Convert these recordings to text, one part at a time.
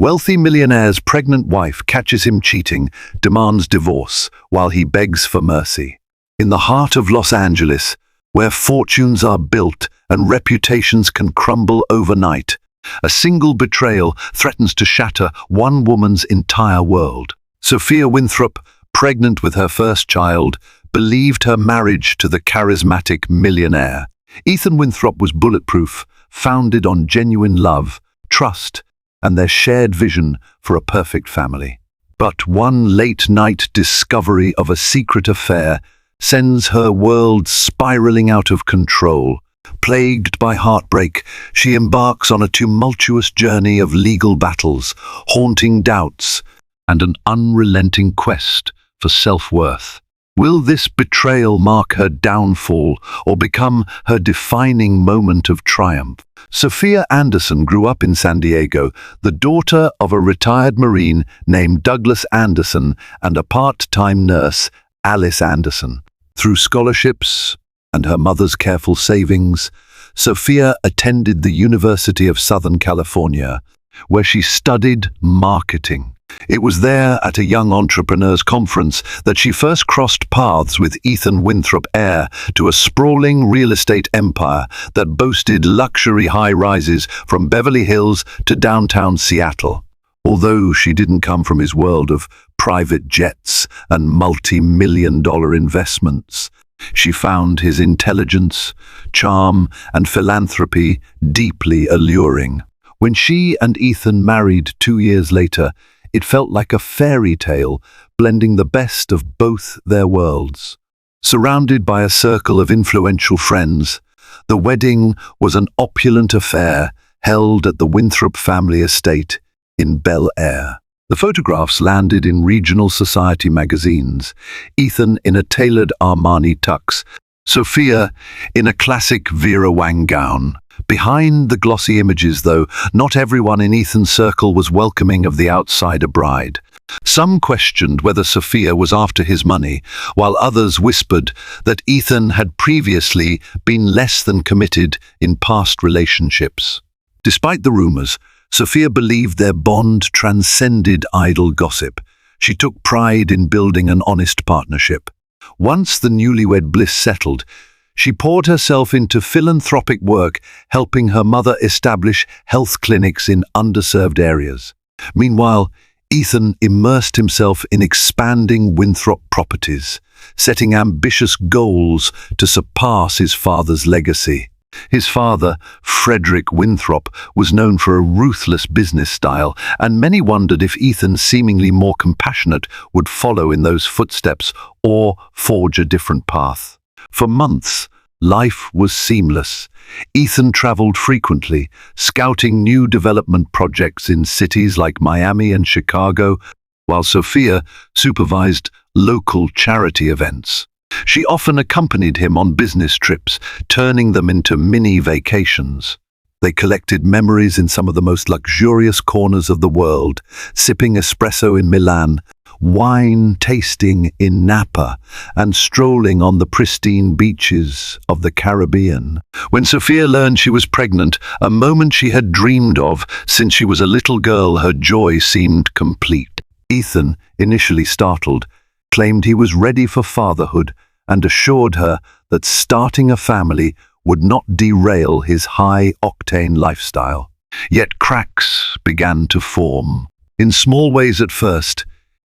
Wealthy millionaire's pregnant wife catches him cheating, demands divorce, while he begs for mercy. In the heart of Los Angeles, where fortunes are built and reputations can crumble overnight, a single betrayal threatens to shatter one woman's entire world. Sophia Winthrop, pregnant with her first child, believed her marriage to the charismatic millionaire. Ethan Winthrop was bulletproof, founded on genuine love, trust, and their shared vision for a perfect family. But one late-night discovery of a secret affair sends her world spiraling out of control. Plagued by heartbreak, she embarks on a tumultuous journey of legal battles, haunting doubts, and an unrelenting quest for self-worth. Will this betrayal mark her downfall or become her defining moment of triumph? Sophia Anderson grew up in San Diego, the daughter of a retired Marine named Douglas Anderson and a part-time nurse, Alice Anderson. Through scholarships and her mother's careful savings, Sophia attended the University of Southern California, where she studied marketing. It was there, at a young entrepreneurs conference, that she first crossed paths with Ethan Winthrop, heir to a sprawling real estate empire that boasted luxury high-rises from Beverly Hills to downtown Seattle. Although she didn't come from his world of private jets and multi-million-dollar investments, she found his intelligence, charm, and philanthropy deeply alluring. When she and Ethan married 2 years later, it felt like a fairy tale, blending the best of both their worlds. Surrounded by a circle of influential friends, the wedding was an opulent affair held at the Winthrop family estate in Bel Air. The photographs landed in regional society magazines, Ethan in a tailored Armani tux, Sophia in a classic Vera Wang gown. Behind the glossy images, though, not everyone in Ethan's circle was welcoming of the outsider bride. Some questioned whether Sophia was after his money, while others whispered that Ethan had previously been less than committed in past relationships. Despite the rumors, Sophia believed their bond transcended idle gossip. She took pride in building an honest partnership. Once the newlywed bliss settled, she poured herself into philanthropic work, helping her mother establish health clinics in underserved areas. Meanwhile, Ethan immersed himself in expanding Winthrop properties, setting ambitious goals to surpass his father's legacy. His father, Frederick Winthrop, was known for a ruthless business style, and many wondered if Ethan, seemingly more compassionate, would follow in those footsteps or forge a different path. For months, life was seamless. Ethan traveled frequently, scouting new development projects in cities like Miami and Chicago, while Sophia supervised local charity events. She often accompanied him on business trips, turning them into mini vacations. They collected memories in some of the most luxurious corners of the world, sipping espresso in Milan, wine tasting in Napa, and strolling on the pristine beaches of the Caribbean. When Sophia learned she was pregnant, a moment she had dreamed of since she was a little girl, her joy seemed complete. Ethan, initially startled, claimed he was ready for fatherhood and assured her that starting a family would not derail his high-octane lifestyle. Yet cracks began to form. In small ways at first,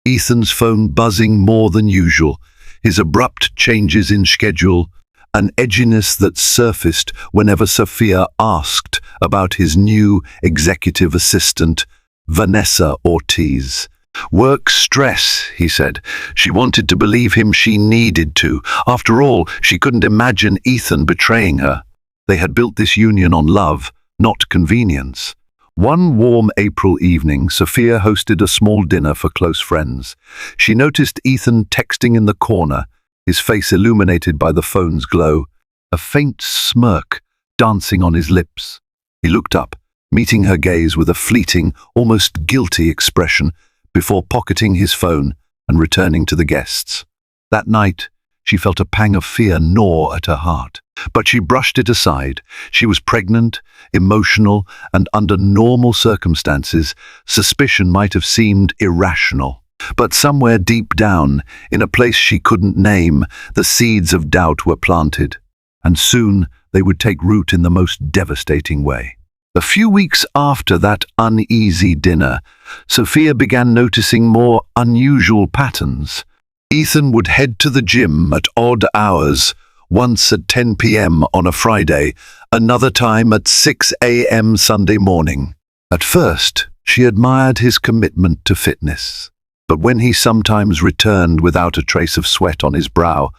Ethan's phone buzzing more than usual, his abrupt changes in schedule, an edginess that surfaced whenever Sophia asked about his new executive assistant, Vanessa Ortiz. Work stress, he said. She wanted to believe him, she needed to. After all, she couldn't imagine Ethan betraying her. They had built this union on love, not convenience. One warm April evening, Sophia hosted a small dinner for close friends. She noticed Ethan texting in the corner, his face illuminated by the phone's glow, a faint smirk dancing on his lips. He looked up, meeting her gaze with a fleeting, almost guilty expression, before pocketing his phone and returning to the guests. That night, she felt a pang of fear gnaw at her heart. But she brushed it aside. She was pregnant, emotional, and under normal circumstances, suspicion might have seemed irrational. But somewhere deep down, in a place she couldn't name, the seeds of doubt were planted. And soon they would take root in the most devastating way. A few weeks after that uneasy dinner, Sophia began noticing more unusual patterns. Ethan would head to the gym at odd hours, once at 10 p.m. on a Friday, another time at 6 a.m. Sunday morning. At first, she admired his commitment to fitness. But when he sometimes returned without a trace of sweat on his brow,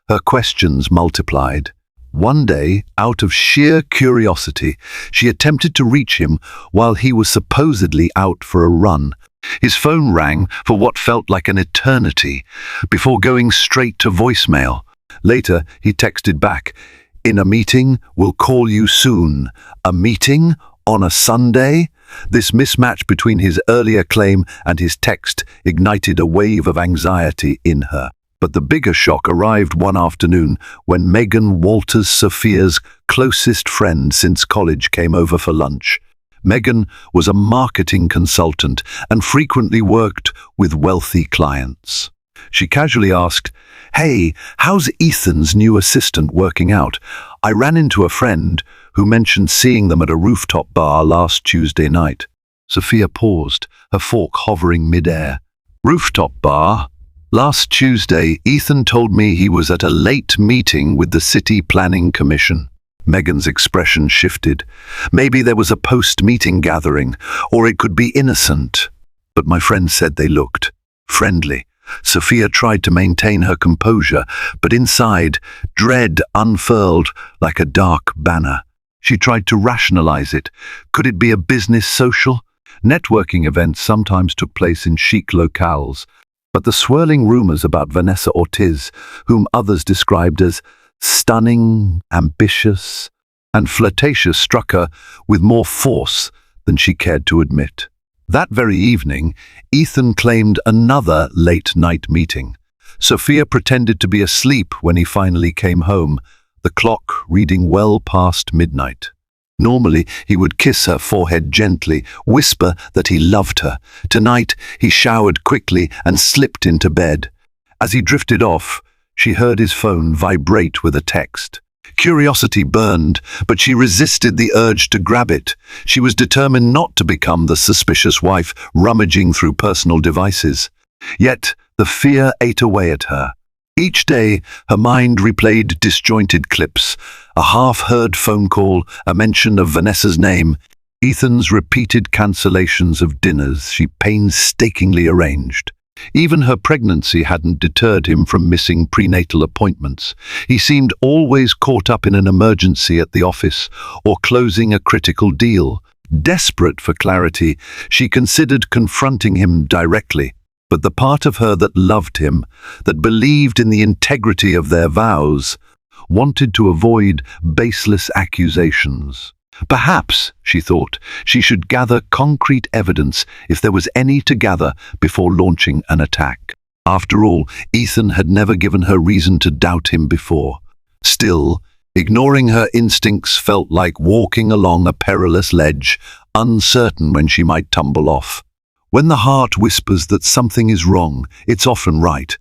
her questions multiplied. One day, out of sheer curiosity, she attempted to reach him while he was supposedly out for a run. His phone rang for what felt like an eternity, before going straight to voicemail. Later, he texted back, "In a meeting, we'll call you soon." A meeting? On a Sunday? This mismatch between his earlier claim and his text ignited a wave of anxiety in her. But the bigger shock arrived one afternoon when Megan Walters, Sophia's closest friend since college, came over for lunch. Megan was a marketing consultant and frequently worked with wealthy clients. She casually asked, "Hey, how's Ethan's new assistant working out? I ran into a friend who mentioned seeing them at a rooftop bar last Tuesday night." Sophia paused, her fork hovering mid-air. "Rooftop bar? Last Tuesday, Ethan told me he was at a late meeting with the City Planning Commission." Megan's expression shifted. Maybe there was a post-meeting gathering, or it could be innocent. But my friend said they looked friendly. Sophia tried to maintain her composure, but inside, dread unfurled like a dark banner. She tried to rationalize it. Could it be a business social? Networking events sometimes took place in chic locales, but the swirling rumors about Vanessa Ortiz, whom others described as stunning, ambitious, and flirtatious, struck her with more force than she cared to admit. That very evening, Ethan claimed another late-night meeting. Sophia pretended to be asleep when he finally came home, the clock reading well past midnight. Normally, he would kiss her forehead gently, whisper that he loved her. Tonight, he showered quickly and slipped into bed. As he drifted off, she heard his phone vibrate with a text. Curiosity burned, but she resisted the urge to grab it. She was determined not to become the suspicious wife rummaging through personal devices. Yet, the fear ate away at her. Each day, her mind replayed disjointed clips, a half-heard phone call, a mention of Vanessa's name, Ethan's repeated cancellations of dinners she painstakingly arranged. Even her pregnancy hadn't deterred him from missing prenatal appointments. He seemed always caught up in an emergency at the office or closing a critical deal. Desperate for clarity, she considered confronting him directly. But the part of her that loved him, that believed in the integrity of their vows, wanted to avoid baseless accusations. Perhaps, she thought, she should gather concrete evidence if there was any to gather before launching an attack. After all, Ethan had never given her reason to doubt him before. Still, ignoring her instincts felt like walking along a perilous ledge, uncertain when she might tumble off. When the heart whispers that something is wrong, it's often right.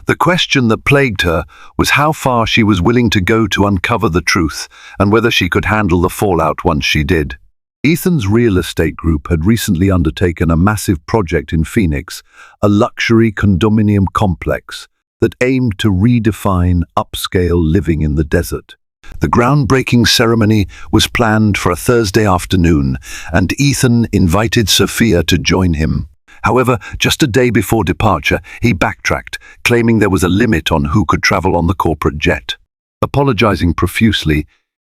The question that plagued her was how far she was willing to go to uncover the truth, and whether she could handle the fallout once she did. Ethan's real estate group had recently undertaken a massive project in Phoenix, a luxury condominium complex that aimed to redefine upscale living in the desert. The groundbreaking ceremony was planned for a Thursday afternoon, and Ethan invited Sophia to join him. However, just a day before departure, he backtracked, claiming there was a limit on who could travel on the corporate jet. Apologizing profusely,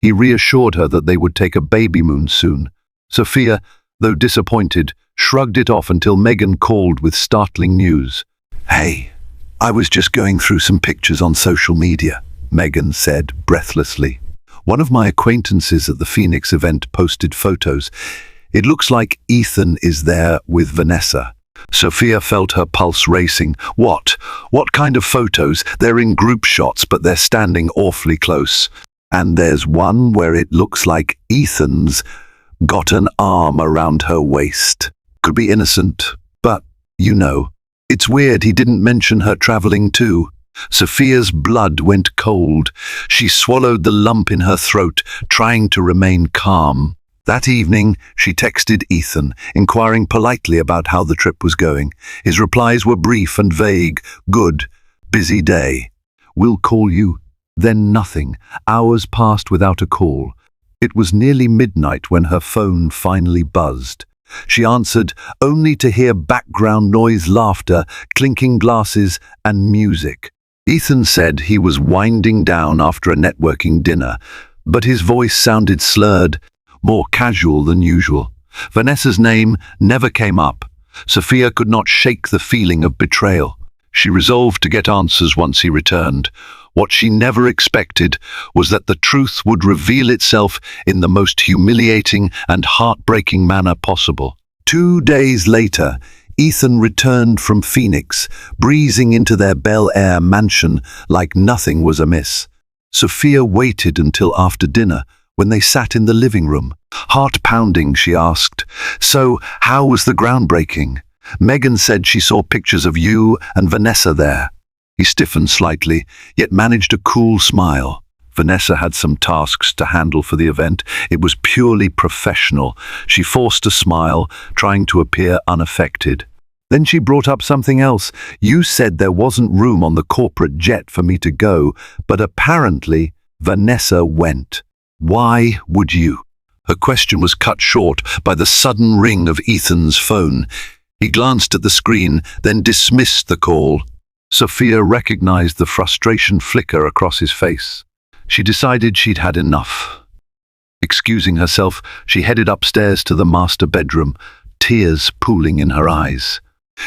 he reassured her that they would take a baby moon soon. Sophia, though disappointed, shrugged it off until Megan called with startling news. "Hey, I was just going through some pictures on social media," Megan said breathlessly. "One of my acquaintances at the Phoenix event posted photos. It looks like Ethan is there with Vanessa." Sophia felt her pulse racing. What? What kind of photos? They're in group shots, but they're standing awfully close. And there's one where it looks like Ethan's got an arm around her waist. Could be innocent, but, it's weird he didn't mention her traveling too. Sophia's blood went cold. She swallowed the lump in her throat, trying to remain calm. That evening, she texted Ethan, inquiring politely about how the trip was going. His replies were brief and vague. Good. Busy day. We'll call you. Then nothing. Hours passed without a call. It was nearly midnight when her phone finally buzzed. She answered, only to hear background noise, laughter, clinking glasses, and music. Ethan said he was winding down after a networking dinner, but his voice sounded slurred, more casual than usual. Vanessa's name never came up. Sophia could not shake the feeling of betrayal. She resolved to get answers once he returned. What she never expected was that the truth would reveal itself in the most humiliating and heartbreaking manner possible. 2 days later, Ethan returned from Phoenix, breezing into their Bel Air mansion like nothing was amiss. Sophia waited until after dinner, when they sat in the living room. Heart-pounding, she asked, "So, how was the groundbreaking? Megan said she saw pictures of you and Vanessa there." He stiffened slightly, yet managed a cool smile. Vanessa had some tasks to handle for the event. It was purely professional. She forced a smile, trying to appear unaffected. Then she brought up something else. "You said there wasn't room on the corporate jet for me to go, but apparently Vanessa went. Why would you?" Her question was cut short by the sudden ring of Ethan's phone. He glanced at the screen, then dismissed the call. Sophia recognized the frustration flicker across his face. She decided she'd had enough. Excusing herself, she headed upstairs to the master bedroom, tears pooling in her eyes.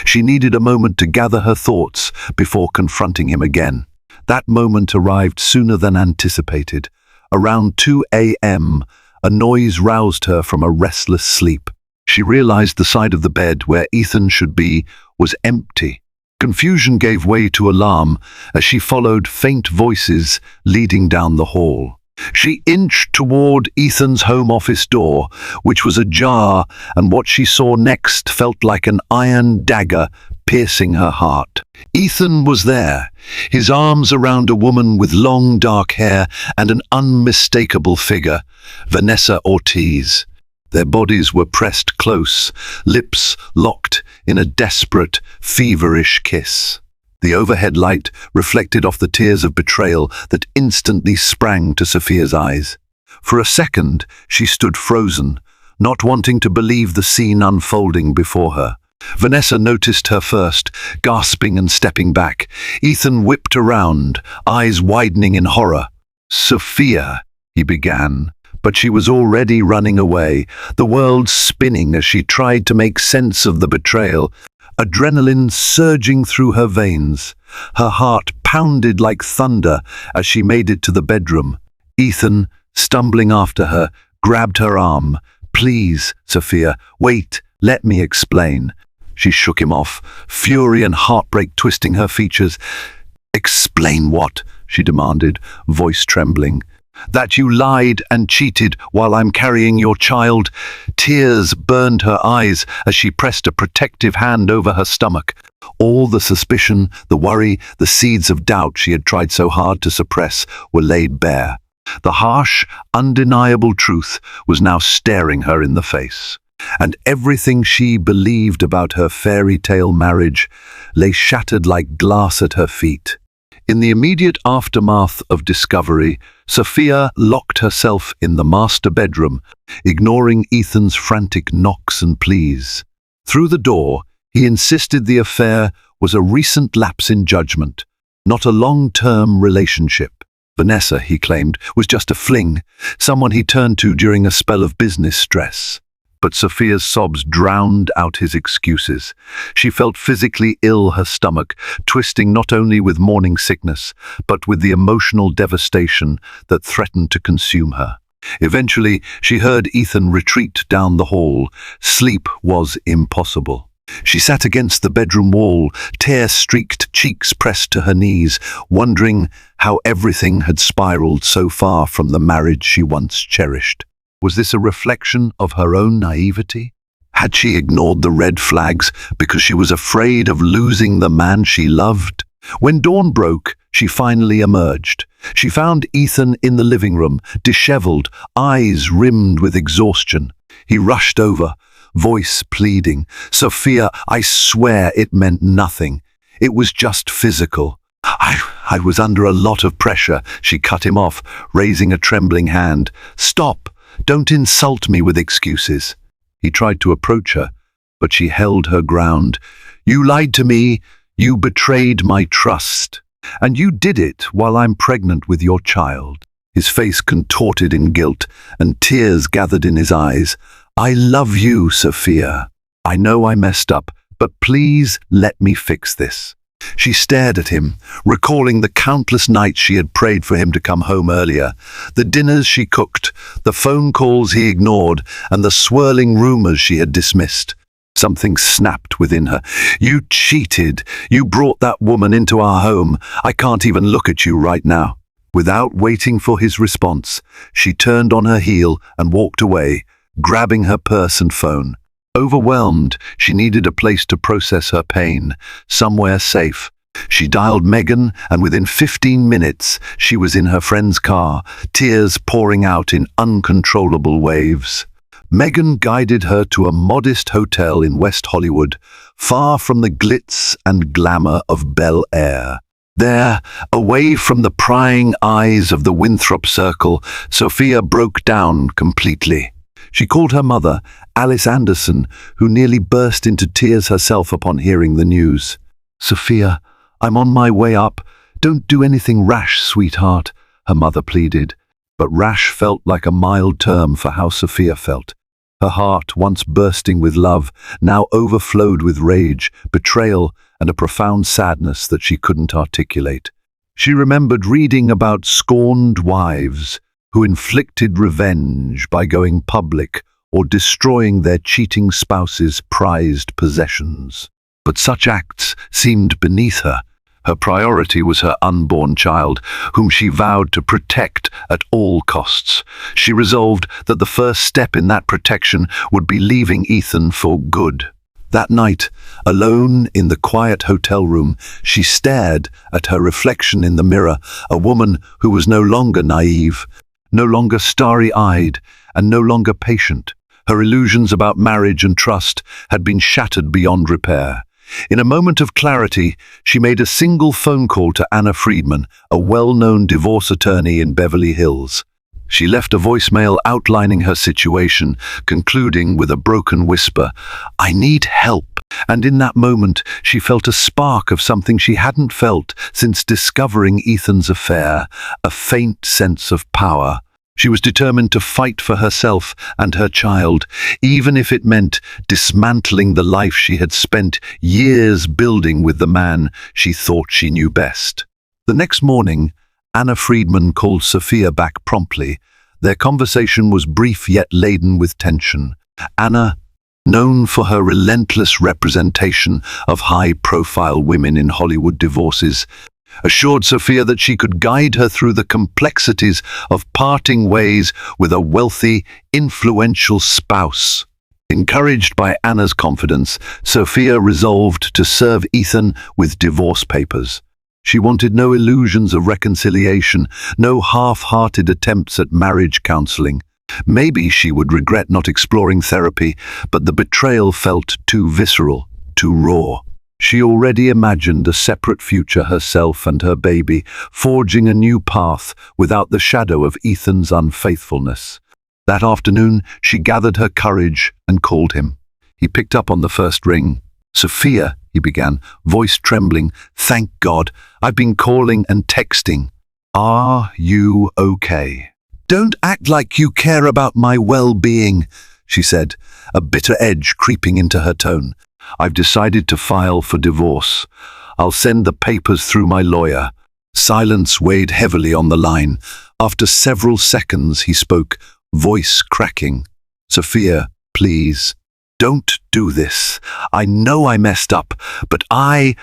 She needed a moment to gather her thoughts before confronting him again. That moment arrived sooner than anticipated. Around 2 a.m., a noise roused her from a restless sleep. She realized the side of the bed where Ethan should be was empty. Confusion gave way to alarm as she followed faint voices leading down the hall. She inched toward Ethan's home office door, which was ajar, and what she saw next felt like an iron dagger piercing her heart. Ethan was there, his arms around a woman with long dark hair and an unmistakable figure, Vanessa Ortiz. Their bodies were pressed close, lips locked in a desperate, feverish kiss. The overhead light reflected off the tears of betrayal that instantly sprang to Sophia's eyes. For a second, she stood frozen, not wanting to believe the scene unfolding before her. Vanessa noticed her first, gasping and stepping back. Ethan whipped around, eyes widening in horror. "Sophia," he began, but she was already running away, the world spinning as she tried to make sense of the betrayal, adrenaline surging through her veins. Her heart pounded like thunder as she made it to the bedroom. Ethan, stumbling after her, grabbed her arm. "Please, Sophia, wait, let me explain." She shook him off, fury and heartbreak twisting her features. "Explain what?" she demanded, voice trembling. "That you lied and cheated while I'm carrying your child." Tears burned her eyes as she pressed a protective hand over her stomach. All the suspicion, the worry, the seeds of doubt she had tried so hard to suppress were laid bare. The harsh, undeniable truth was now staring her in the face. And everything she believed about her fairy tale marriage lay shattered like glass at her feet. In the immediate aftermath of discovery, Sophia locked herself in the master bedroom, ignoring Ethan's frantic knocks and pleas. Through the door, he insisted the affair was a recent lapse in judgment, not a long-term relationship. Vanessa, he claimed, was just a fling, someone he turned to during a spell of business stress. But Sophia's sobs drowned out his excuses. She felt physically ill, her stomach twisting not only with morning sickness, but with the emotional devastation that threatened to consume her. Eventually, she heard Ethan retreat down the hall. Sleep was impossible. She sat against the bedroom wall, tear-streaked cheeks pressed to her knees, wondering how everything had spiraled so far from the marriage she once cherished. Was this a reflection of her own naivety? Had she ignored the red flags because she was afraid of losing the man she loved? When dawn broke, she finally emerged. She found Ethan in the living room, disheveled, eyes rimmed with exhaustion. He rushed over, voice pleading. "Sophia, I swear it meant nothing. It was just physical. I was under a lot of pressure," she cut him off, raising a trembling hand. "Stop! Don't insult me with excuses." He tried to approach her, but she held her ground. "You lied to me. You betrayed my trust. And you did it while I'm pregnant with your child." His face contorted in guilt, and tears gathered in his eyes. "I love you, Sophia. I know I messed up, but please let me fix this." She stared at him, recalling the countless nights she had prayed for him to come home earlier, the dinners she cooked, the phone calls he ignored, and the swirling rumors she had dismissed. Something snapped within her. "You cheated. You brought that woman into our home. I can't even look at you right now." Without waiting for his response, she turned on her heel and walked away, grabbing her purse and phone. Overwhelmed, she needed a place to process her pain, somewhere safe. She dialed Megan, and within 15 minutes, she was in her friend's car, tears pouring out in uncontrollable waves. Megan guided her to a modest hotel in West Hollywood, far from the glitz and glamour of Bel Air. There, away from the prying eyes of the Winthrop Circle, Sophia broke down completely. She called her mother, Alice Anderson, who nearly burst into tears herself upon hearing the news. "Sophia, I'm on my way up. Don't do anything rash, sweetheart," her mother pleaded. But rash felt like a mild term for how Sophia felt. Her heart, once bursting with love, now overflowed with rage, betrayal, and a profound sadness that she couldn't articulate. She remembered reading about scorned wives who inflicted revenge by going public or destroying their cheating spouse's prized possessions. But such acts seemed beneath her. Her priority was her unborn child, whom she vowed to protect at all costs. She resolved that the first step in that protection would be leaving Ethan for good. That night, alone in the quiet hotel room, she stared at her reflection in the mirror, a woman who was no longer naive, no longer starry-eyed, and no longer patient. Her illusions about marriage and trust had been shattered beyond repair. In a moment of clarity, she made a single phone call to Anna Friedman, a well-known divorce attorney in Beverly Hills. She left a voicemail outlining her situation, concluding with a broken whisper, "I need help." And in that moment, she felt a spark of something she hadn't felt since discovering Ethan's affair, a faint sense of power. She was determined to fight for herself and her child, even if it meant dismantling the life she had spent years building with the man she thought she knew best. The next morning, Anna Friedman called Sophia back promptly. Their conversation was brief yet laden with tension. Anna, known for her relentless representation of high-profile women in Hollywood divorces, assured Sophia that she could guide her through the complexities of parting ways with a wealthy, influential spouse. Encouraged by Anna's confidence, Sophia resolved to serve Ethan with divorce papers. She wanted no illusions of reconciliation, no half-hearted attempts at marriage counseling. Maybe she would regret not exploring therapy, but the betrayal felt too visceral, too raw. She already imagined a separate future, herself and her baby, forging a new path without the shadow of Ethan's unfaithfulness. That afternoon, she gathered her courage and called him. He picked up on the first ring. "Sophia," he began, voice trembling, "thank God, I've been calling and texting. Are you okay?" "Don't act like you care about my well-being," she said, a bitter edge creeping into her tone. "I've decided to file for divorce. I'll send the papers through my lawyer." Silence weighed heavily on the line. After several seconds, he spoke, voice cracking. "Sophia, please. Don't do this. I know I messed up, but I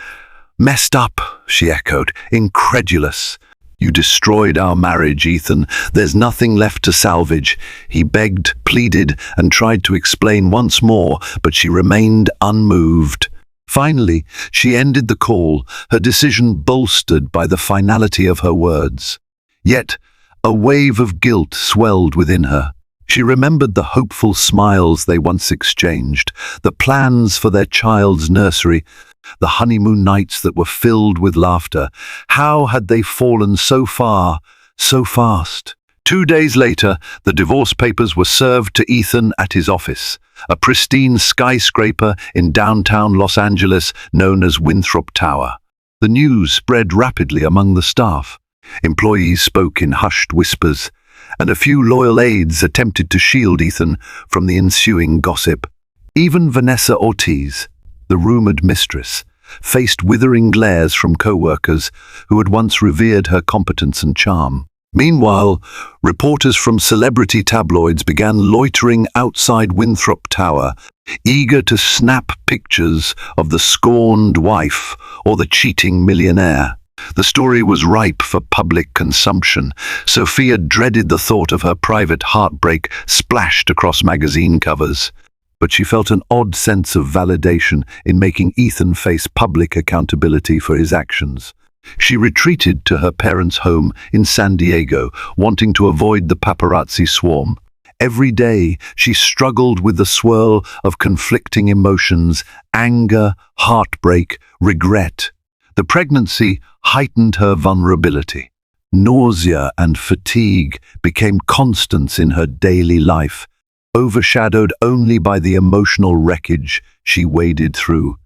messed up, she echoed, incredulous. You destroyed our marriage, Ethan. There's nothing left to salvage. He begged, pleaded, and tried to explain once more, but she remained unmoved. Finally, she ended the call, her decision bolstered by the finality of her words. Yet, a wave of guilt swelled within her. She remembered the hopeful smiles they once exchanged, the plans for their child's nursery, the honeymoon nights that were filled with laughter. How had they fallen so far, so fast? 2 days later, the divorce papers were served to Ethan at his office, a pristine skyscraper in downtown Los Angeles known as Winthrop Tower. The news spread rapidly among the staff. Employees spoke in hushed whispers, and a few loyal aides attempted to shield Ethan from the ensuing gossip. Even Vanessa Ortiz, the rumored mistress, faced withering glares from co-workers who had once revered her competence and charm. Meanwhile, reporters from celebrity tabloids began loitering outside Winthrop Tower, eager to snap pictures of the scorned wife or the cheating millionaire. The story was ripe for public consumption. Sophia dreaded the thought of her private heartbreak splashed across magazine covers. But she felt an odd sense of validation in making Ethan face public accountability for his actions. She retreated to her parents' home in San Diego, wanting to avoid the paparazzi swarm. Every day, she struggled with the swirl of conflicting emotions, anger, heartbreak, regret. The pregnancy heightened her vulnerability. Nausea and fatigue became constants in her daily life, overshadowed only by the emotional wreckage she waded through.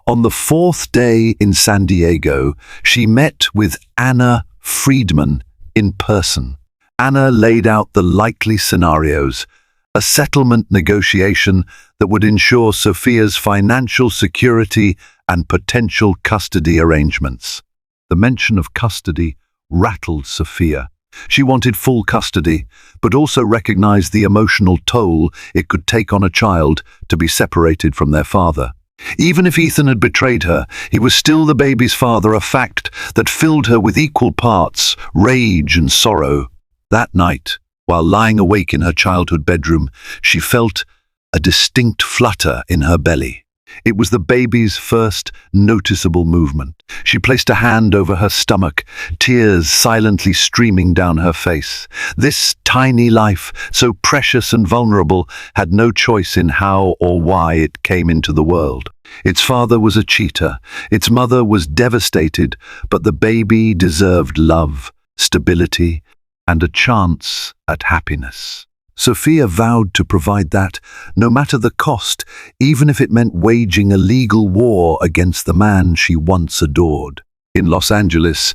On the 4th day in San Diego, she met with Anna Friedman in person. Anna laid out the likely scenarios, a settlement negotiation that would ensure Sophia's financial security and potential custody arrangements. The mention of custody rattled Sophia. She wanted full custody, but also recognized the emotional toll it could take on a child to be separated from their father. Even if Ethan had betrayed her, he was still the baby's father, a fact that filled her with equal parts rage and sorrow. That night, while lying awake in her childhood bedroom, she felt a distinct flutter in her belly. It was the baby's first noticeable movement. She placed a hand over her stomach, tears silently streaming down her face. This tiny life, so precious and vulnerable, had no choice in how or why it came into the world. Its father was a cheater, its mother was devastated, but the baby deserved love, stability, and a chance at happiness. Sophia vowed to provide that, no matter the cost, even if it meant waging a legal war against the man she once adored. In Los Angeles,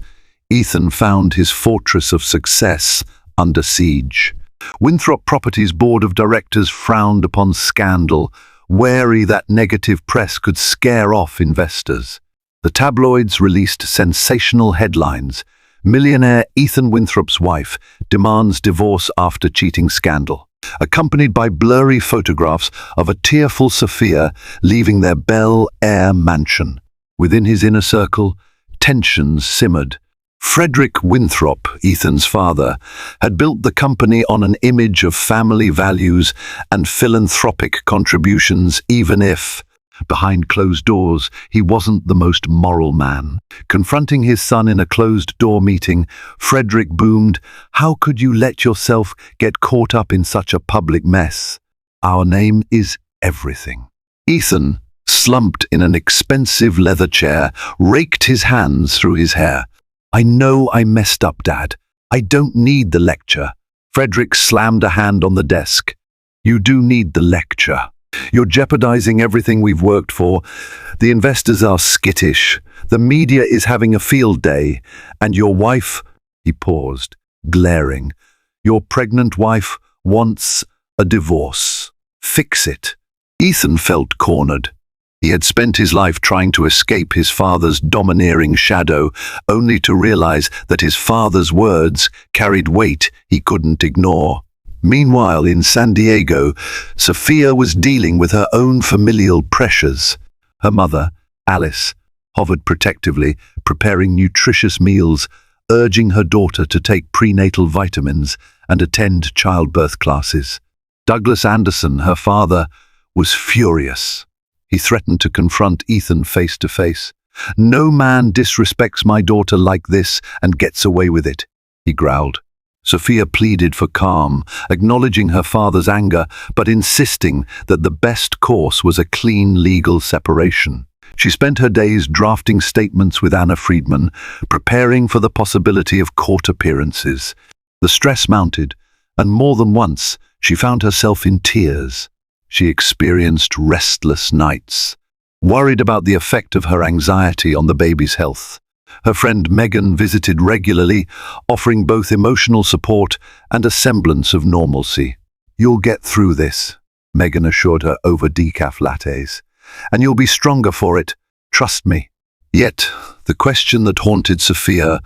Ethan found his fortress of success under siege. Winthrop Properties' board of directors frowned upon scandal, wary that negative press could scare off investors. The tabloids released sensational headlines. Millionaire Ethan Winthrop's wife demands divorce after cheating scandal, accompanied by blurry photographs of a tearful Sophia leaving their Bel Air mansion. Within his inner circle, tensions simmered. Frederick Winthrop, Ethan's father, had built the company on an image of family values and philanthropic contributions, even if, behind closed doors, he wasn't the most moral man. Confronting his son in a closed-door meeting, Frederick boomed, "How could you let yourself get caught up in such a public mess? Our name is everything." Ethan, slumped in an expensive leather chair, raked his hands through his hair. "I know I messed up, Dad. I don't need the lecture." Frederick slammed a hand on the desk. "You do need the lecture. You're jeopardizing everything we've worked for. The investors are skittish. The media is having a field day. And your wife," he paused, glaring, "your pregnant wife wants a divorce. Fix it." Ethan felt cornered. He had spent his life trying to escape his father's domineering shadow, only to realize that his father's words carried weight he couldn't ignore. Meanwhile, in San Diego, Sophia was dealing with her own familial pressures. Her mother, Alice, hovered protectively, preparing nutritious meals, urging her daughter to take prenatal vitamins and attend childbirth classes. Douglas Anderson, her father, was furious. He threatened to confront Ethan face to face. "No man disrespects my daughter like this and gets away with it," he growled. Sophia pleaded for calm, acknowledging her father's anger, but insisting that the best course was a clean legal separation. She spent her days drafting statements with Anna Friedman, preparing for the possibility of court appearances. The stress mounted, and more than once she found herself in tears. She experienced restless nights, worried about the effect of her anxiety on the baby's health. Her friend Megan visited regularly, offering both emotional support and a semblance of normalcy. "You'll get through this," Megan assured her over decaf lattes. "And you'll be stronger for it, trust me." Yet, the question that haunted Sophia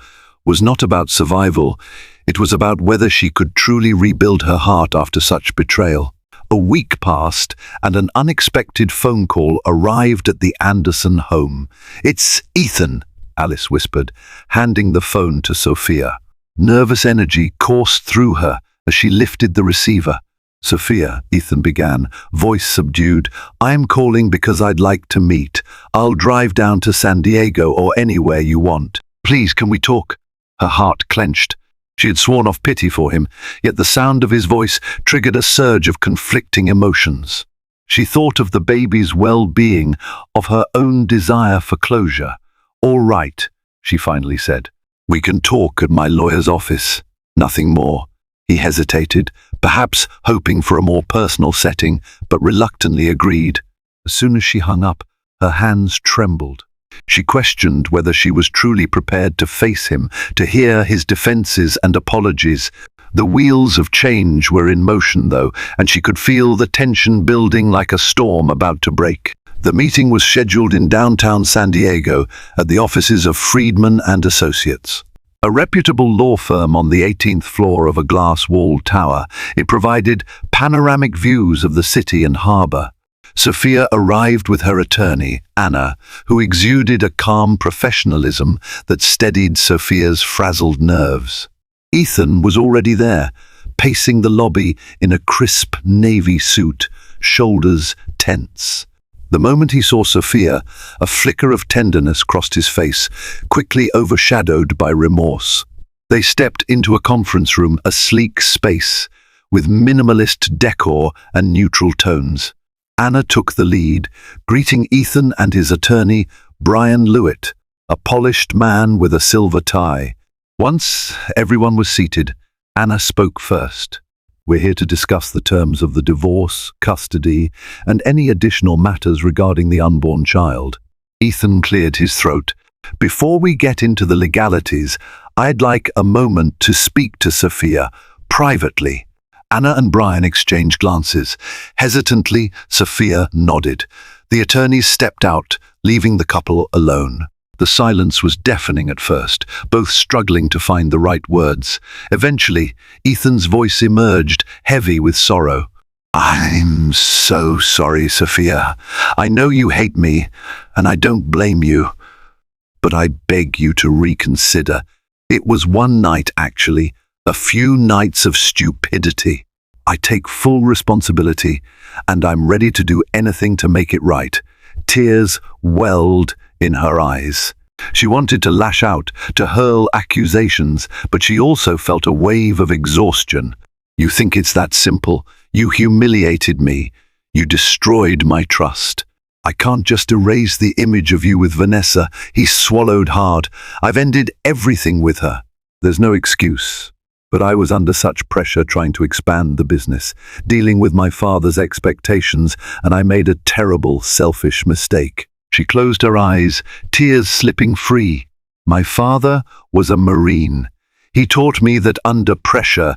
was not about survival. It was about whether she could truly rebuild her heart after such betrayal. A week passed, and an unexpected phone call arrived at the Anderson home. "It's Ethan," Alice whispered, handing the phone to Sophia. Nervous energy coursed through her as she lifted the receiver. "Sophia," Ethan began, voice subdued, "I'm calling because I'd like to meet. I'll drive down to San Diego or anywhere you want. Please, can we talk?" Her heart clenched. She had sworn off pity for him, yet the sound of his voice triggered a surge of conflicting emotions. She thought of the baby's well-being, of her own desire for closure. "All right," she finally said. "We can talk at my lawyer's office. Nothing more." He hesitated, perhaps hoping for a more personal setting, but reluctantly agreed. As soon as she hung up, her hands trembled. She questioned whether she was truly prepared to face him, to hear his defenses and apologies. The wheels of change were in motion, though, and she could feel the tension building like a storm about to break. The meeting was scheduled in downtown San Diego at the offices of Friedman and Associates, a reputable law firm on the 18th floor of a glass-walled tower. It provided panoramic views of the city and harbor. Sophia arrived with her attorney, Anna, who exuded a calm professionalism that steadied Sophia's frazzled nerves. Ethan was already there, pacing the lobby in a crisp navy suit, shoulders tense. The moment he saw Sophia, a flicker of tenderness crossed his face, quickly overshadowed by remorse. They stepped into a conference room, a sleek space, with minimalist decor and neutral tones. Anna took the lead, greeting Ethan and his attorney, Brian Lewitt, a polished man with a silver tie. Once everyone was seated, Anna spoke first. "We're here to discuss the terms of the divorce, custody, and any additional matters regarding the unborn child." Ethan cleared his throat. "Before we get into the legalities, I'd like a moment to speak to Sophia, privately." Anna and Brian exchanged glances. Hesitantly, Sophia nodded. The attorneys stepped out, leaving the couple alone. The silence was deafening at first, both struggling to find the right words. Eventually, Ethan's voice emerged, heavy with sorrow. "I'm so sorry, Sophia. I know you hate me, and I don't blame you. But I beg you to reconsider. It was one night, actually, a few nights of stupidity. I take full responsibility, and I'm ready to do anything to make it right." Tears welled in her eyes. She wanted to lash out, to hurl accusations, but she also felt a wave of exhaustion. "You think it's that simple? You humiliated me. You destroyed my trust. I can't just erase the image of you with Vanessa." He swallowed hard. "I've ended everything with her. There's no excuse. But I was under such pressure trying to expand the business, dealing with my father's expectations, and I made a terrible, selfish mistake." She closed her eyes, tears slipping free. "My father was a Marine. He taught me that under pressure,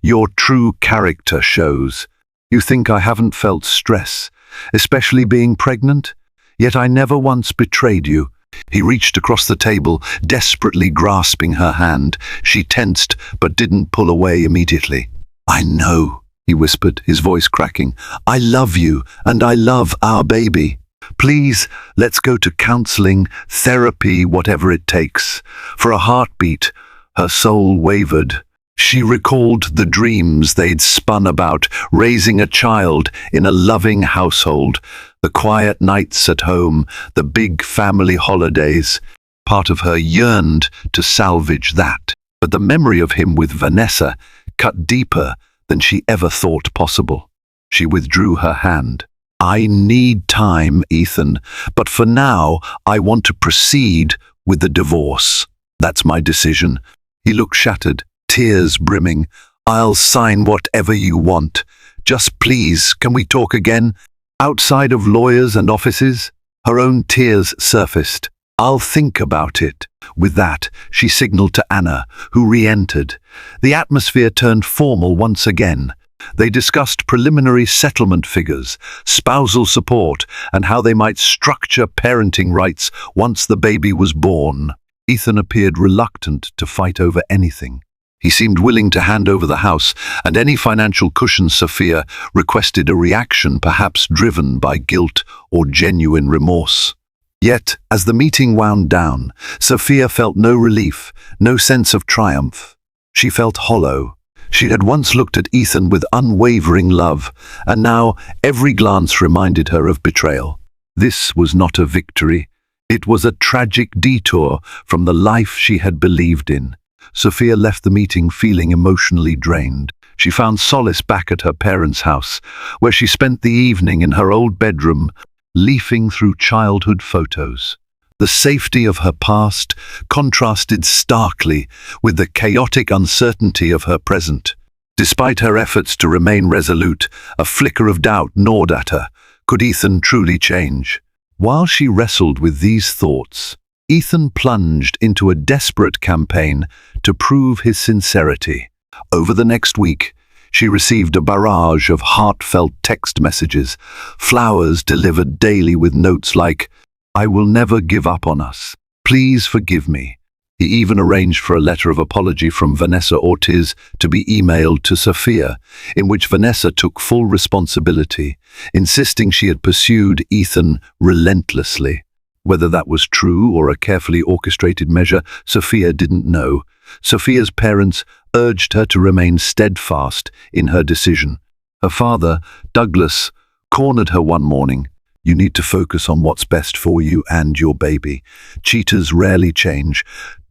your true character shows. You think I haven't felt stress, especially being pregnant? Yet I never once betrayed you." He reached across the table, desperately grasping her hand. She tensed, but didn't pull away immediately. "I know," he whispered, his voice cracking. I love you, and I love our baby. Please, let's go to counseling, therapy, whatever it takes. For a heartbeat, her soul wavered. She recalled the dreams they'd spun about raising a child in a loving household, the quiet nights at home, the big family holidays. Part of her yearned to salvage that, but the memory of him with Vanessa cut deeper than she ever thought possible. She withdrew her hand. I need time, Ethan, but for now I want to proceed with the divorce. That's my decision. He looked shattered, tears brimming. I'll sign whatever you want. Just please, can we talk again? Outside of lawyers and offices, her own tears surfaced. I'll think about it. With that, she signaled to Anna, who re-entered. The atmosphere turned formal once again. They discussed preliminary settlement figures, spousal support, and how they might structure parenting rights once the baby was born. Ethan appeared reluctant to fight over anything. He seemed willing to hand over the house, and any financial cushion Sophia requested a reaction perhaps driven by guilt or genuine remorse. Yet, as the meeting wound down, Sophia felt no relief, no sense of triumph. She felt hollow. She had once looked at Ethan with unwavering love, and now every glance reminded her of betrayal. This was not a victory. It was a tragic detour from the life she had believed in. Sophia left the meeting feeling emotionally drained. She found solace back at her parents' house, where she spent the evening in her old bedroom, leafing through childhood photos. The safety of her past contrasted starkly with the chaotic uncertainty of her present. Despite her efforts to remain resolute, a flicker of doubt gnawed at her. Could Ethan truly change? While she wrestled with these thoughts, Ethan plunged into a desperate campaign to prove his sincerity. Over the next week, she received a barrage of heartfelt text messages, flowers delivered daily with notes like, I will never give up on us. Please forgive me. He even arranged for a letter of apology from Vanessa Ortiz to be emailed to Sophia, in which Vanessa took full responsibility, insisting she had pursued Ethan relentlessly. Whether that was true or a carefully orchestrated measure, Sophia didn't know. Sophia's parents urged her to remain steadfast in her decision. Her father, Douglas, cornered her one morning. You need to focus on what's best for you and your baby. Cheaters rarely change.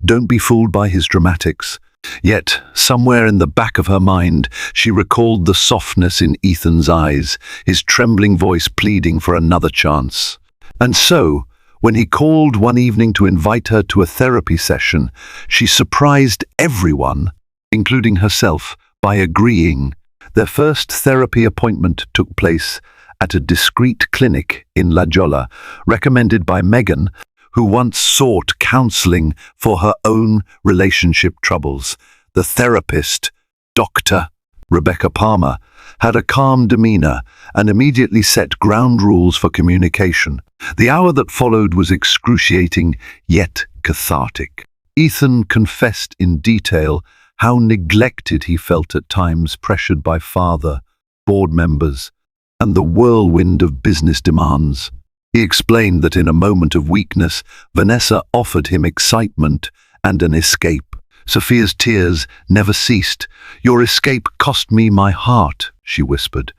Don't be fooled by his dramatics. Yet, somewhere in the back of her mind, she recalled the softness in Ethan's eyes, his trembling voice pleading for another chance. And so, when he called one evening to invite her to a therapy session, she surprised everyone, including herself, by agreeing. Their first therapy appointment took place at a discreet clinic in La Jolla, recommended by Megan, who once sought counseling for her own relationship troubles. The therapist, Dr. Rebecca Palmer, had a calm demeanor and immediately set ground rules for communication. The hour that followed was excruciating, yet cathartic. Ethan confessed in detail how neglected he felt at times, pressured by father, board members, and the whirlwind of business demands. He explained that in a moment of weakness, Vanessa offered him excitement and an escape. Sophia's tears never ceased. Your escape cost me my heart, she whispered.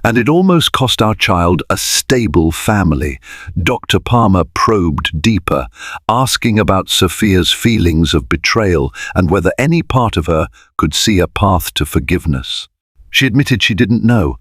And it almost cost our child a stable family. Dr. Palmer probed deeper, asking about Sophia's feelings of betrayal and whether any part of her could see a path to forgiveness. She admitted she didn't know.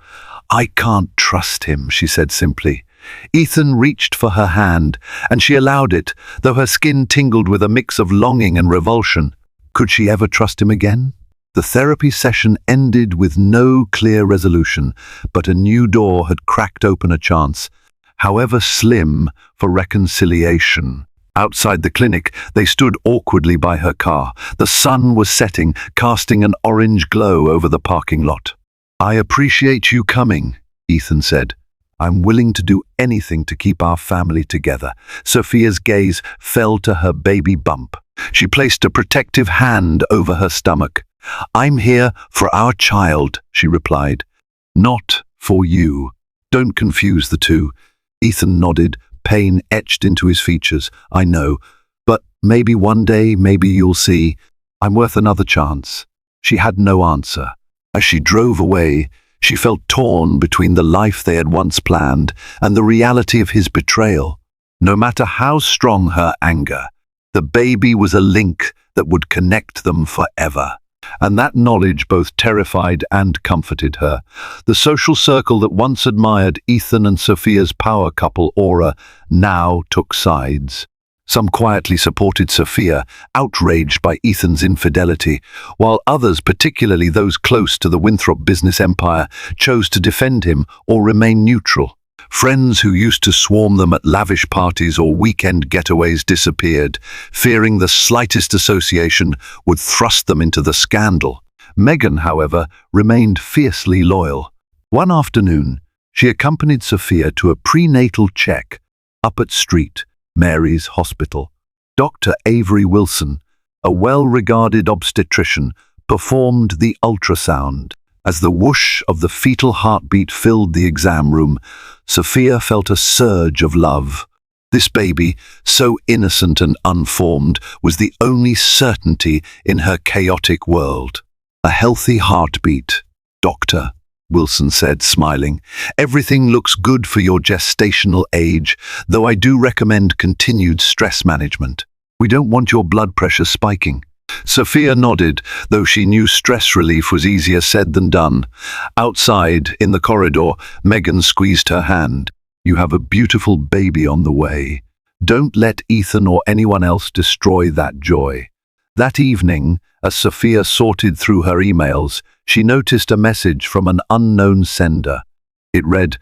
I can't trust him, she said simply. Ethan reached for her hand, and she allowed it, though her skin tingled with a mix of longing and revulsion. Could she ever trust him again? The therapy session ended with no clear resolution, but a new door had cracked open a chance, however slim, for reconciliation. Outside the clinic, they stood awkwardly by her car. The sun was setting, casting an orange glow over the parking lot. I appreciate you coming, Ethan said. I'm willing to do anything to keep our family together. Sophia's gaze fell to her baby bump. She placed a protective hand over her stomach. I'm here for our child, she replied. Not for you. Don't confuse the two. Ethan nodded, pain etched into his features. I know, but maybe one day, maybe you'll see. I'm worth another chance. She had no answer. As she drove away, she felt torn between the life they had once planned and the reality of his betrayal. No matter how strong her anger, the baby was a link that would connect them forever. And that knowledge both terrified and comforted her. The social circle that once admired Ethan and Sophia's power couple aura now took sides. Some quietly supported Sophia, outraged by Ethan's infidelity, while others, particularly those close to the Winthrop business empire, chose to defend him or remain neutral. Friends who used to swarm them at lavish parties or weekend getaways disappeared, fearing the slightest association would thrust them into the scandal. Megan, however, remained fiercely loyal. One afternoon, she accompanied Sophia to a prenatal check up at Street Mary's Hospital. Dr. Avery Wilson, a well-regarded obstetrician, performed the ultrasound. As the whoosh of the fetal heartbeat filled the exam room, Sophia felt a surge of love. This baby, so innocent and unformed, was the only certainty in her chaotic world. A healthy heartbeat, Doctor, Wilson said, smiling. Everything looks good for your gestational age, though I do recommend continued stress management. We don't want your blood pressure spiking. Sophia nodded, though she knew stress relief was easier said than done. Outside, in the corridor, Megan squeezed her hand. You have a beautiful baby on the way. Don't let Ethan or anyone else destroy that joy. That evening, as Sophia sorted through her emails, she noticed a message from an unknown sender. It read,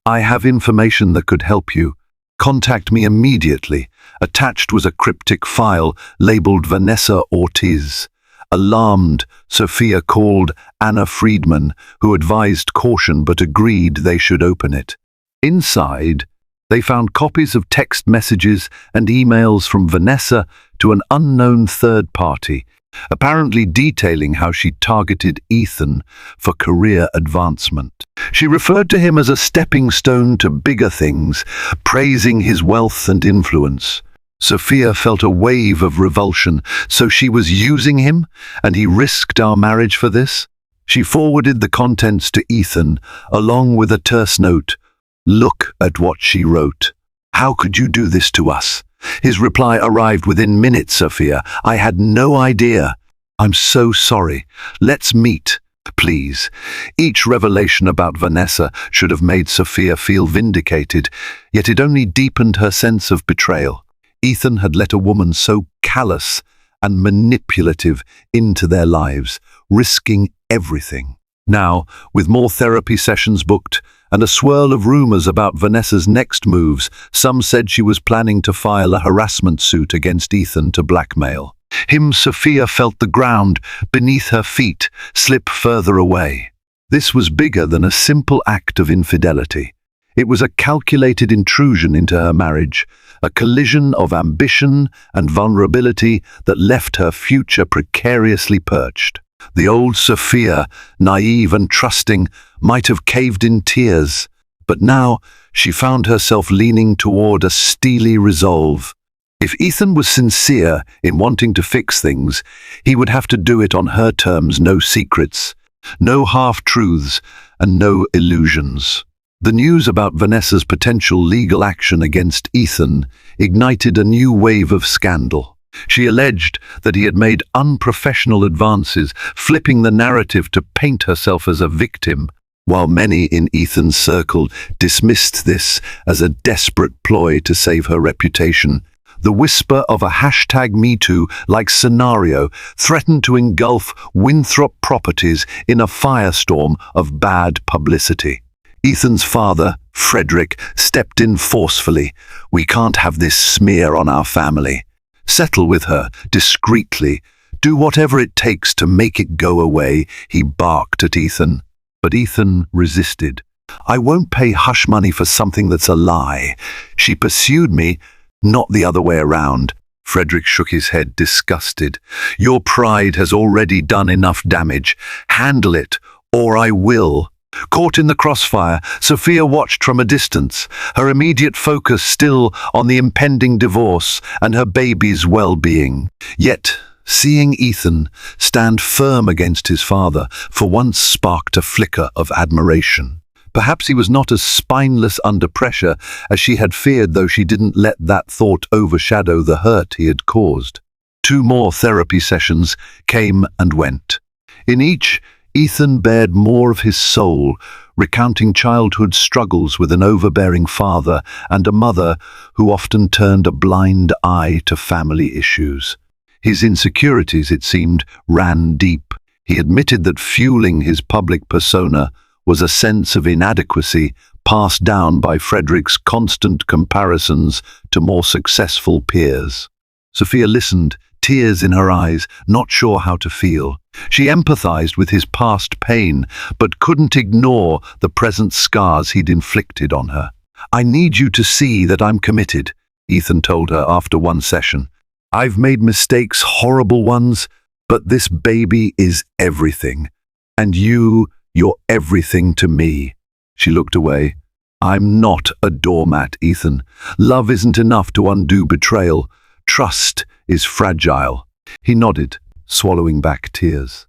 I have information that could help you. Contact me immediately. Attached was a cryptic file labeled Vanessa Ortiz. Alarmed, Sophia called Anna Friedman, who advised caution but agreed they should open it. Inside, they found copies of text messages and emails from Vanessa to an unknown third party, apparently detailing how she targeted Ethan for career advancement. She referred to him as a stepping stone to bigger things, praising his wealth and influence. Sophia felt a wave of revulsion. So she was using him, and he risked our marriage for this? She forwarded the contents to Ethan, along with a terse note. Look at what she wrote. How could you do this to us? His reply arrived within minutes, Sophia. I had no idea. I'm so sorry. Let's meet, please. Each revelation about Vanessa should have made Sophia feel vindicated, yet it only deepened her sense of betrayal. Ethan had let a woman so callous and manipulative into their lives, risking everything. Now, with more therapy sessions booked and a swirl of rumors about Vanessa's next moves, some said she was planning to file a harassment suit against Ethan to blackmail him. Sophia felt the ground beneath her feet slip further away. This was bigger than a simple act of infidelity. It was a calculated intrusion into her marriage, a collision of ambition and vulnerability that left her future precariously perched. The old Sophia, naive and trusting, might have caved in tears, but now she found herself leaning toward a steely resolve. If Ethan was sincere in wanting to fix things, he would have to do it on her terms, no secrets, no half-truths, and no illusions. The news about Vanessa's potential legal action against Ethan ignited a new wave of scandal. She alleged that he had made unprofessional advances, flipping the narrative to paint herself as a victim, while many in Ethan's circle dismissed this as a desperate ploy to save her reputation. The whisper of a #MeToo-like scenario threatened to engulf Winthrop Properties in a firestorm of bad publicity. Ethan's father, Frederick, stepped in forcefully. We can't have this smear on our family. Settle with her, discreetly. Do whatever it takes to make it go away, he barked at Ethan. But Ethan resisted. I won't pay hush money for something that's a lie. She pursued me, not the other way around. Frederick shook his head, disgusted. Your pride has already done enough damage. Handle it, or I will. Caught in the crossfire, Sophia watched from a distance, her immediate focus still on the impending divorce and her baby's well-being. Yet, seeing Ethan stand firm against his father for once sparked a flicker of admiration. Perhaps he was not as spineless under pressure as she had feared, though she didn't let that thought overshadow the hurt he had caused. 2 more therapy sessions came and went. In each, Ethan bared more of his soul, recounting childhood struggles with an overbearing father and a mother who often turned a blind eye to family issues. His insecurities, it seemed, ran deep. He admitted that fueling his public persona was a sense of inadequacy passed down by Frederick's constant comparisons to more successful peers. Sophia listened, tears in her eyes, not sure how to feel. She empathized with his past pain, but couldn't ignore the present scars he'd inflicted on her. "I need you to see that I'm committed," Ethan told her after one session. "I've made mistakes, horrible ones, but this baby is everything. And you're everything to me." She looked away. "I'm not a doormat, Ethan. Love isn't enough to undo betrayal. Trust is fragile." He nodded, swallowing back tears.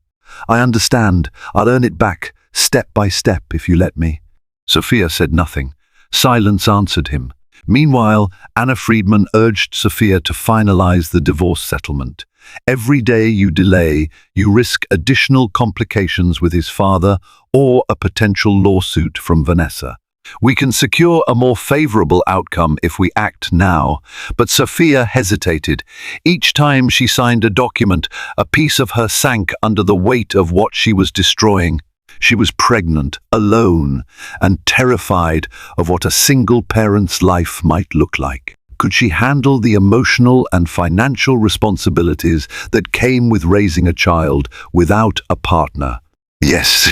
"I understand. I'll earn it back, step by step, if you let me." Sophia said nothing. Silence answered him. Meanwhile, Anna Friedman urged Sophia to finalize the divorce settlement. "Every day you delay, you risk additional complications with his father or a potential lawsuit from Vanessa. We can secure a more favorable outcome if we act now." But Sophia hesitated. Each time she signed a document, a piece of her sank under the weight of what she was destroying. She was pregnant, alone, and terrified of what a single parent's life might look like. Could she handle the emotional and financial responsibilities that came with raising a child without a partner? Yes,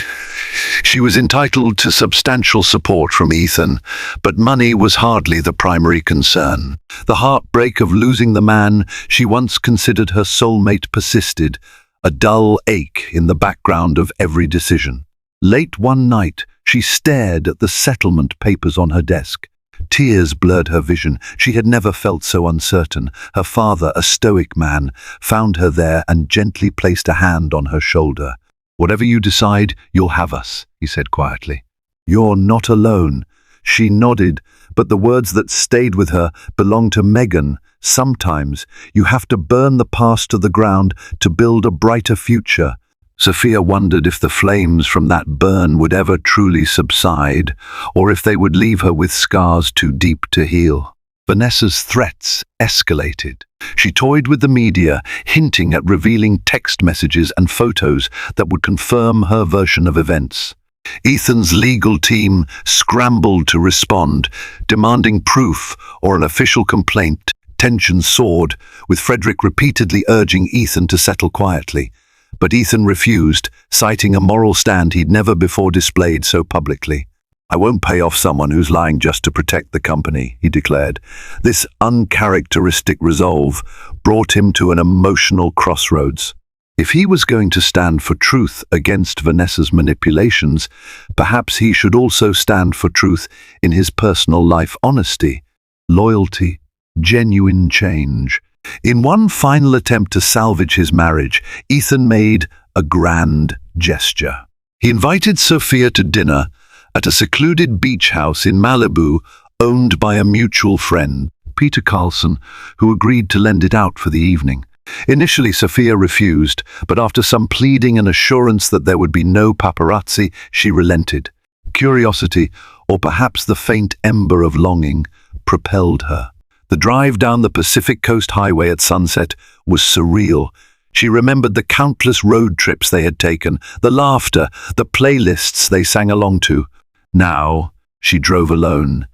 she was entitled to substantial support from Ethan, but money was hardly the primary concern. The heartbreak of losing the man she once considered her soulmate persisted, a dull ache in the background of every decision. Late one night, she stared at the settlement papers on her desk. Tears blurred her vision. She had never felt so uncertain. Her father, a stoic man, found her there and gently placed a hand on her shoulder. "Whatever you decide, you'll have us," he said quietly. "You're not alone." She nodded, but the words that stayed with her belonged to Megan. "Sometimes you have to burn the past to the ground to build a brighter future." Sophia wondered if the flames from that burn would ever truly subside, or if they would leave her with scars too deep to heal. Vanessa's threats escalated. She toyed with the media, hinting at revealing text messages and photos that would confirm her version of events. Ethan's legal team scrambled to respond, demanding proof or an official complaint. Tension soared, with Frederick repeatedly urging Ethan to settle quietly. But Ethan refused, citing a moral stand he'd never before displayed so publicly. "I won't pay off someone who's lying just to protect the company," he declared. This uncharacteristic resolve brought him to an emotional crossroads. If he was going to stand for truth against Vanessa's manipulations, perhaps he should also stand for truth in his personal life: honesty, loyalty, genuine change. In one final attempt to salvage his marriage, Ethan made a grand gesture. He invited Sophia to dinner at a secluded beach house in Malibu owned by a mutual friend, Peter Carlson, who agreed to lend it out for the evening. Initially, Sophia refused, but after some pleading and assurance that there would be no paparazzi, she relented. Curiosity, or perhaps the faint ember of longing, propelled her. The drive down the Pacific Coast Highway at sunset was surreal. She remembered the countless road trips they had taken, the laughter, the playlists they sang along to. Now, she drove alone,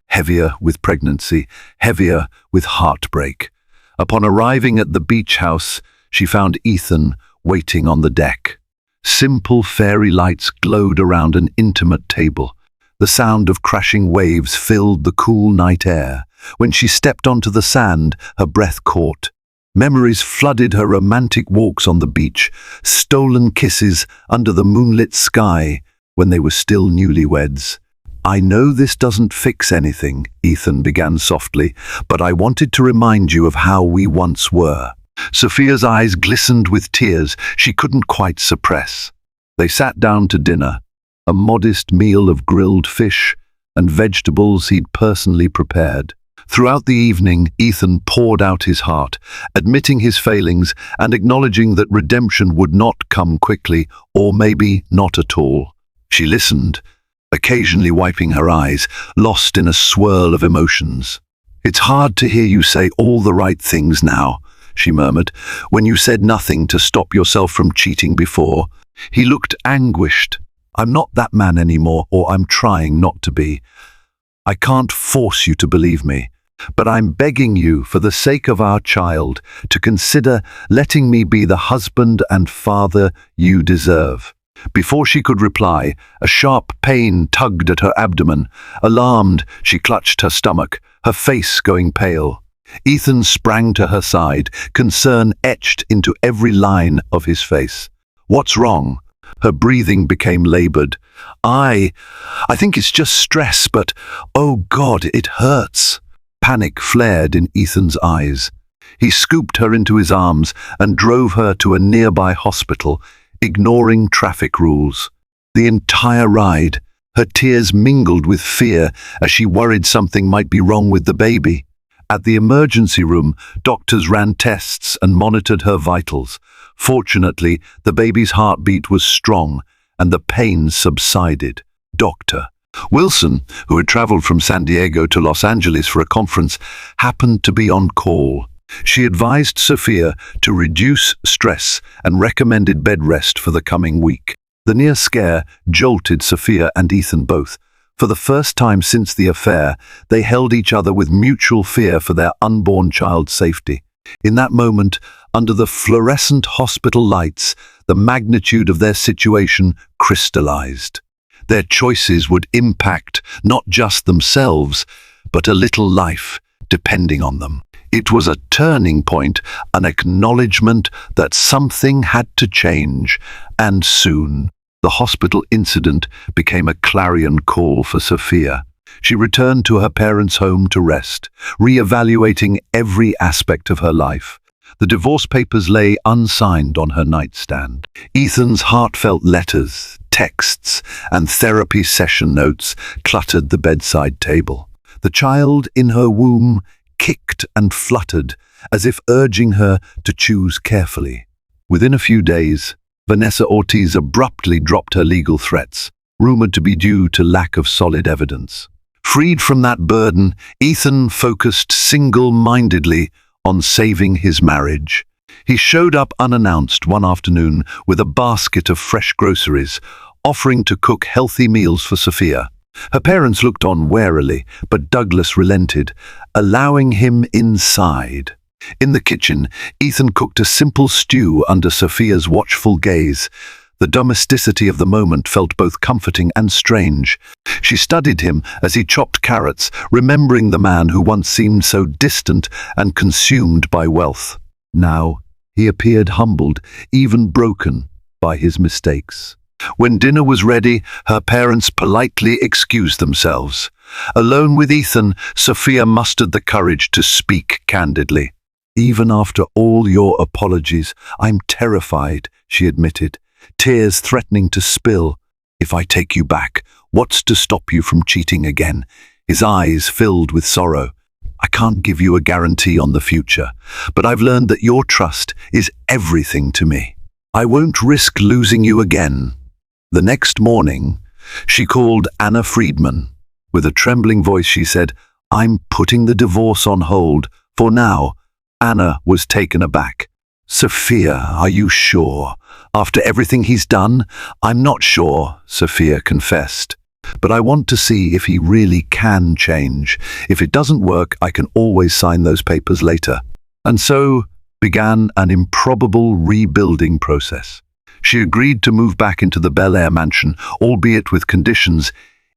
heavier with pregnancy, heavier with heartbreak. Upon arriving at the beach house, she found Ethan waiting on the deck. Simple fairy lights glowed around an intimate table. The sound of crashing waves filled the cool night air. When she stepped onto the sand, her breath caught. Memories flooded her romantic walks on the beach, stolen kisses under the moonlit sky, when they were still newlyweds. "I know this doesn't fix anything," Ethan began softly, "but I wanted to remind you of how we once were." Sophia's eyes glistened with tears she couldn't quite suppress. They sat down to dinner, a modest meal of grilled fish and vegetables he'd personally prepared. Throughout the evening, Ethan poured out his heart, admitting his failings and acknowledging that redemption would not come quickly, or maybe not at all. She listened, occasionally wiping her eyes, lost in a swirl of emotions. "It's hard to hear you say all the right things now," she murmured, "when you said nothing to stop yourself from cheating before." He looked anguished. "I'm not that man anymore, or I'm trying not to be. I can't force you to believe me, but I'm begging you, for the sake of our child, to consider letting me be the husband and father you deserve." Before she could reply, a sharp pain tugged at her abdomen. Alarmed, she clutched her stomach, her face going pale. Ethan sprang to her side, concern etched into every line of his face. "What's wrong?" Her breathing became labored. I think it's just stress, but oh God, it hurts." Panic flared in Ethan's eyes. He scooped her into his arms and drove her to a nearby hospital, ignoring traffic rules. The entire ride, her tears mingled with fear as she worried something might be wrong with the baby. At the emergency room, doctors ran tests and monitored her vitals. Fortunately, the baby's heartbeat was strong and the pain subsided. Dr. Wilson, who had traveled from San Diego to Los Angeles for a conference, happened to be on call. She advised Sophia to reduce stress and recommended bed rest for the coming week. The near scare jolted Sophia and Ethan both. For the first time since the affair, they held each other with mutual fear for their unborn child's safety. In that moment, under the fluorescent hospital lights, the magnitude of their situation crystallized. Their choices would impact not just themselves, but a little life depending on them. It was a turning point, an acknowledgement that something had to change, and soon. The hospital incident became a clarion call for Sophia. She returned to her parents' home to rest, re-evaluating every aspect of her life. The divorce papers lay unsigned on her nightstand. Ethan's heartfelt letters, texts, and therapy session notes cluttered the bedside table. The child in her womb kicked and fluttered, as if urging her to choose carefully. Within a few days, Vanessa Ortiz abruptly dropped her legal threats, rumored to be due to lack of solid evidence. Freed from that burden, Ethan focused single-mindedly on saving his marriage. He showed up unannounced one afternoon with a basket of fresh groceries, offering to cook healthy meals for Sophia. Her parents looked on warily, but Douglas relented, allowing him inside. In the kitchen, Ethan cooked a simple stew under Sophia's watchful gaze. The domesticity of the moment felt both comforting and strange. She studied him as he chopped carrots, remembering the man who once seemed so distant and consumed by wealth. Now, he appeared humbled, even broken, by his mistakes. When dinner was ready, her parents politely excused themselves. Alone with Ethan, Sophia mustered the courage to speak candidly. "Even after all your apologies, I'm terrified," she admitted, tears threatening to spill. "If I take you back, what's to stop you from cheating again?" His eyes filled with sorrow. "I can't give you a guarantee on the future, but I've learned that your trust is everything to me. I won't risk losing you again." The next morning, she called Anna Friedman. With a trembling voice, she said, "I'm putting the divorce on hold for now." Anna was taken aback. "Sophia, are you sure? After everything he's done?" "I'm not sure," Sophia confessed. "But I want to see if he really can change. If it doesn't work, I can always sign those papers later." And so began an improbable rebuilding process. She agreed to move back into the Bel Air mansion, albeit with conditions.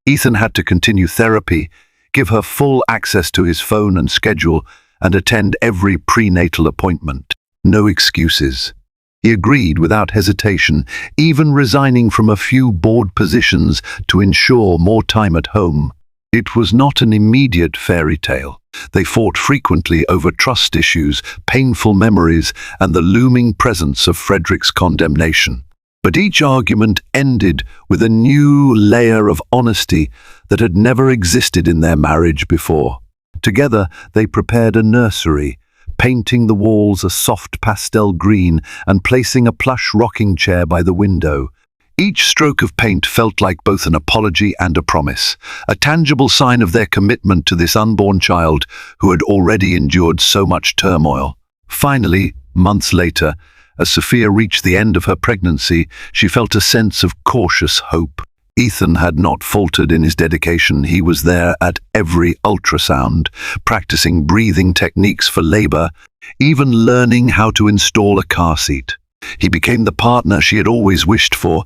Ethan had to continue therapy, give her full access to his phone and schedule, and attend every prenatal appointment. No excuses. He agreed without hesitation, even resigning from a few board positions to ensure more time at home. It was not an immediate fairy tale. They fought frequently over trust issues, painful memories, and the looming presence of Frederick's condemnation. But each argument ended with a new layer of honesty that had never existed in their marriage before. Together, they prepared a nursery, painting the walls a soft pastel green and placing a plush rocking chair by the window. Each stroke of paint felt like both an apology and a promise, a tangible sign of their commitment to this unborn child who had already endured so much turmoil. Finally, months later, as Sophia reached the end of her pregnancy, she felt a sense of cautious hope. Ethan had not faltered in his dedication. He was there at every ultrasound, practicing breathing techniques for labor, even learning how to install a car seat. He became the partner she had always wished for,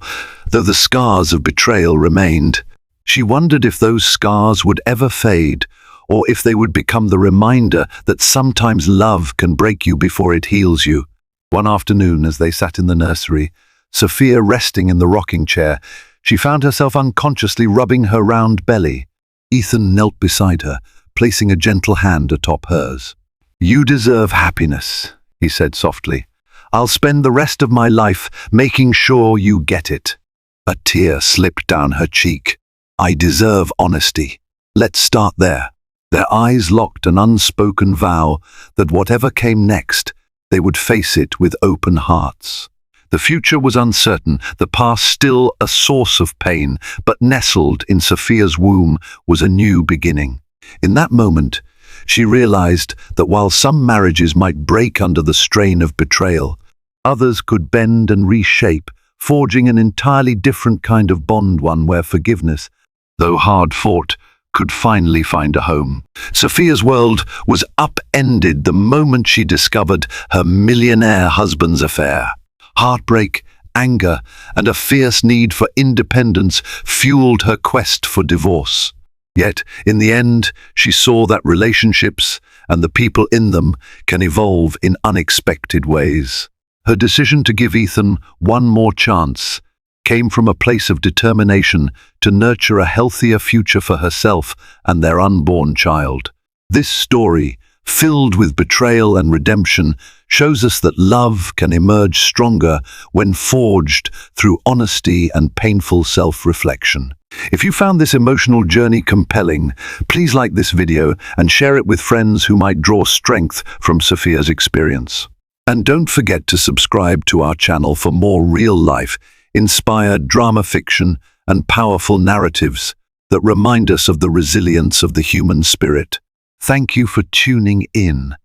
though the scars of betrayal remained. She wondered if those scars would ever fade, or if they would become the reminder that sometimes love can break you before it heals you. One afternoon, as they sat in the nursery, Sophia resting in the rocking chair, she found herself unconsciously rubbing her round belly. Ethan knelt beside her, placing a gentle hand atop hers. "You deserve happiness," he said softly. "I'll spend the rest of my life making sure you get it." A tear slipped down her cheek. "I deserve honesty. Let's start there." Their eyes locked, an unspoken vow that whatever came next, they would face it with open hearts. The future was uncertain, the past still a source of pain, but nestled in Sophia's womb was a new beginning. In that moment, she realized that while some marriages might break under the strain of betrayal, others could bend and reshape, forging an entirely different kind of bond, one where forgiveness, though hard-fought, could finally find a home. Sophia's world was upended the moment she discovered her millionaire husband's affair. Heartbreak, anger, and a fierce need for independence fueled her quest for divorce. Yet, in the end, she saw that relationships and the people in them can evolve in unexpected ways. Her decision to give Ethan one more chance came from a place of determination to nurture a healthier future for herself and their unborn child. This story, filled with betrayal and redemption, shows us that love can emerge stronger when forged through honesty and painful self-reflection. If you found this emotional journey compelling, please like this video and share it with friends who might draw strength from Sophia's experience. And don't forget to subscribe to our channel for more real-life, inspired drama fiction and powerful narratives that remind us of the resilience of the human spirit. Thank you for tuning in.